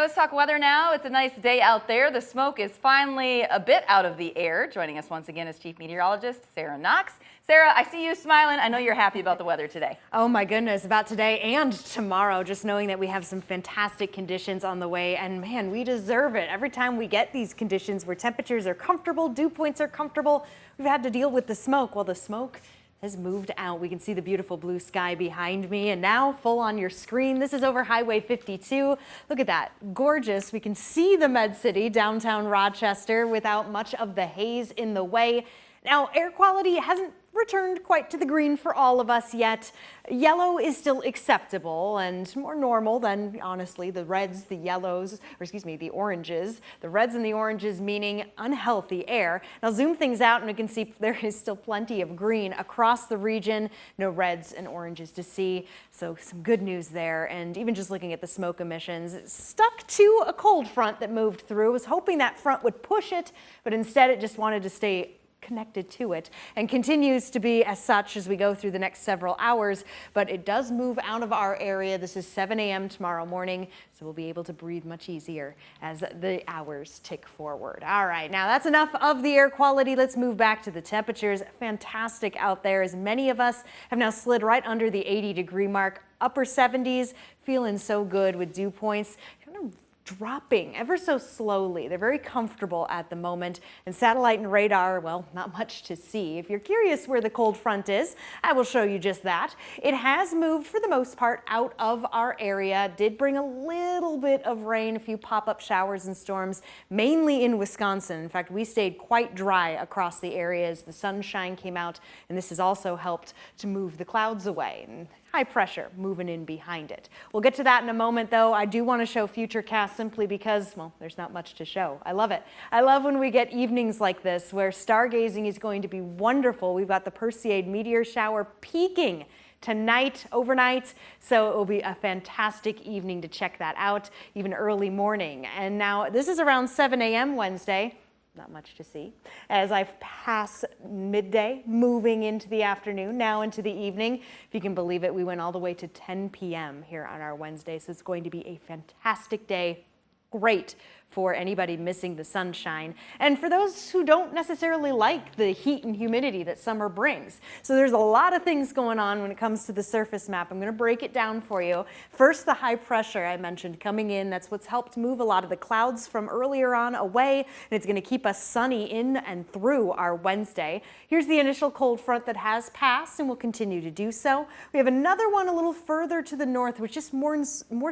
let's talk weather now. It's a nice day out there. The smoke is finally a bit out of the air. Joining us once again is Chief Meteorologist Sarah Knox. Sarah, I see you smiling. I know you're happy about the weather today. Oh my goodness, about today and tomorrow, just knowing that we have some fantastic conditions on the way, and man, we deserve it. Every time we get these conditions where temperatures are comfortable, dew points are comfortable, we've had to deal with the smoke. Well, the smoke has moved out. We can see the beautiful blue sky behind me, and now full on your screen. This is over Highway 52. Look at that, gorgeous. We can see the Med City, downtown Rochester, without much of the haze in the way. Now, air quality hasn't returned quite to the green for all of us yet. Yellow is still acceptable and more normal than, honestly, the reds, the yellows, or excuse me, the oranges. The reds and the oranges meaning unhealthy air. Now zoom things out and we can see there is still plenty of green across the region. No reds and oranges to see, so some good news there. And even just looking at the smoke emissions, it's stuck to a cold front that moved through. I was hoping that front would push it, but instead it just wanted to stay connected to it and continues to be as such as we go through the next several hours, but it does move out of our area. This is 7 a.m. tomorrow morning, so we'll be able to breathe much easier as the hours tick forward. All right, now that's enough of the air quality. Let's move back to the temperatures. Fantastic out there, as many of us have now slid right under the 80-degree mark. Upper 70s, feeling so good with dew points kind of dropping ever so slowly. They're very comfortable at the moment, and satellite and radar, well, not much to see. If you're curious where the cold front is, I will show you just that. It has moved for the most part out of our area. Did bring a little bit of rain, a few pop-up showers and storms, mainly in Wisconsin. In fact, we stayed quite dry across the area as the sunshine came out, and this has also helped to move the clouds away. And high pressure moving in behind it. We'll get to that in a moment, though. I do want to show futurecast simply because, well, there's not much to show. I love it. I love when we get evenings like this where stargazing is going to be wonderful. We've got the Perseid meteor shower peaking tonight, overnight, so it will be a fantastic evening to check that out, even early morning. And now this is around 7 a.m. Wednesday. Not much to see. As I pass midday, moving into the afternoon, now into the evening. If you can believe it, we went all the way to 10 p.m. here on our Wednesday, so it's going to be a fantastic day. Great for anybody missing the sunshine, and for those who don't necessarily like the heat and humidity that summer brings. So there's a lot of things going on when it comes to the surface map. I'm going to break it down for you. First, the high pressure I mentioned coming in. That's what's helped move a lot of the clouds from earlier on away, and it's going to keep us sunny in and through our Wednesday. Here's the initial cold front that has passed and will continue to do so. We have another one a little further to the north, which just more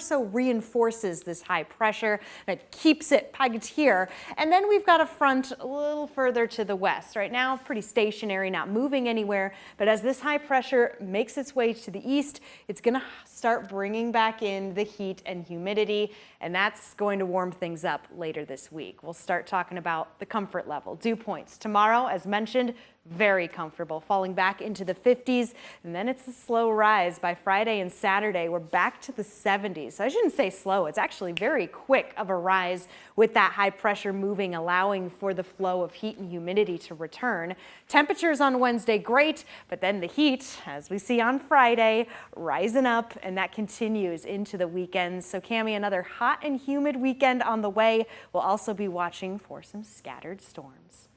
so reinforces this high pressure, and it keeps it pegged here. And then we've got a front a little further to the west. Right now, pretty stationary, not moving anywhere. But as this high pressure makes its way to the east, it's going to start bringing back in the heat and humidity, and that's going to warm things up later this week. We'll start talking about the comfort level. Dew points tomorrow, as mentioned, very comfortable, falling back into the 50s, and then it's a slow rise. By Friday and Saturday, we're back to the 70s. So I shouldn't say slow, it's actually very quick of a rise with that high pressure moving, allowing for the flow of heat and humidity to return. Temperatures on Wednesday, great, but then the heat, as we see on Friday, rising up, and that continues into the weekend. So Cammie, another hot and humid weekend on the way. We'll also be watching for some scattered storms.